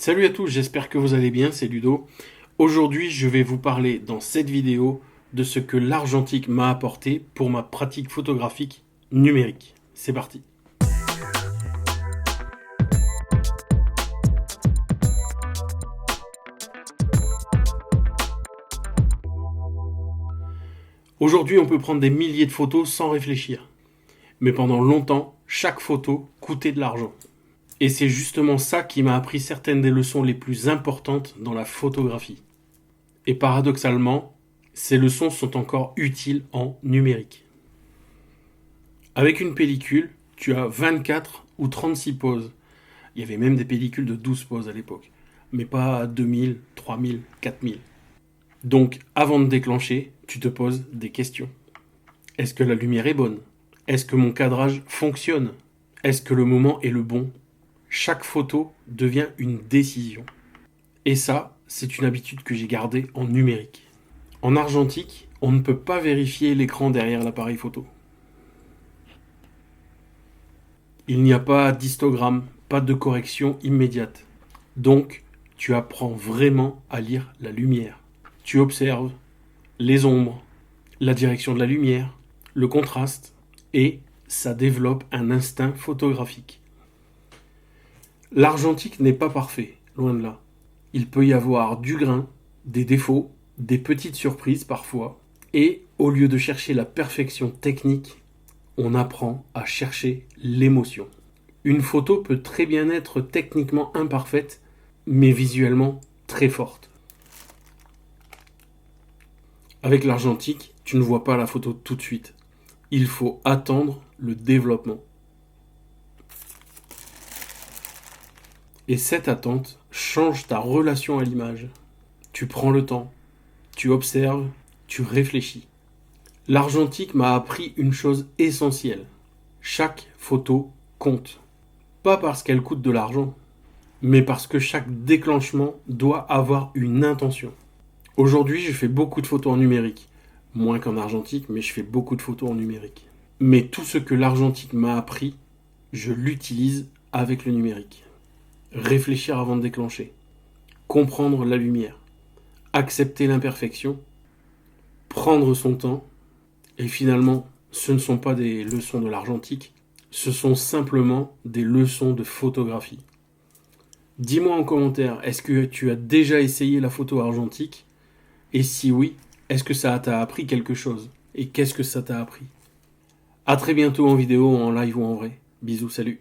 Salut à tous, j'espère que vous allez bien, c'est Ludo. Aujourd'hui, je vais vous parler dans cette vidéo de ce que l'argentique m'a apporté pour ma pratique photographique numérique. C'est parti. Aujourd'hui, on peut prendre des milliers de photos sans réfléchir. Mais pendant longtemps, chaque photo coûtait de l'argent. Et c'est justement ça qui m'a appris certaines des leçons les plus importantes dans la photographie. Et paradoxalement, ces leçons sont encore utiles en numérique. Avec une pellicule, tu as 24 ou 36 poses. Il y avait même des pellicules de 12 poses à l'époque. Mais pas 2000, 3000, 4000. Donc, avant de déclencher, tu te poses des questions. Est-ce que la lumière est bonne? Est-ce que mon cadrage fonctionne? Est-ce que le moment est le bon? Chaque photo devient une décision. Et ça, c'est une habitude que j'ai gardée en numérique. En argentique, on ne peut pas vérifier l'écran derrière l'appareil photo. Il n'y a pas d'histogramme, pas de correction immédiate. Donc, tu apprends vraiment à lire la lumière. Tu observes les ombres, la direction de la lumière, le contraste, et ça développe un instinct photographique. L'argentique n'est pas parfait, loin de là. Il peut y avoir du grain, des défauts, des petites surprises parfois, et au lieu de chercher la perfection technique, on apprend à chercher l'émotion. Une photo peut très bien être techniquement imparfaite, mais visuellement très forte. Avec l'argentique, tu ne vois pas la photo tout de suite. Il faut attendre le développement. Et cette attente change ta relation à l'image. Tu prends le temps, tu observes, tu réfléchis. L'argentique m'a appris une chose essentielle. Chaque photo compte. Pas parce qu'elle coûte de l'argent, mais parce que chaque déclenchement doit avoir une intention. Aujourd'hui, je fais beaucoup de photos en numérique. Moins qu'en argentique, mais je fais beaucoup de photos en numérique. Mais tout ce que l'argentique m'a appris, je l'utilise avec le numérique. Réfléchir avant de déclencher. Comprendre la lumière. Accepter l'imperfection. Prendre son temps. Et finalement, ce ne sont pas des leçons de l'argentique, ce sont simplement des leçons de photographie. Dis-moi en commentaire, est-ce que tu as déjà essayé la photo argentique? Et si oui, est-ce que ça t'a appris quelque chose? Et qu'est-ce que ça t'a appris? À très bientôt en vidéo, en live ou en vrai. Bisous, salut.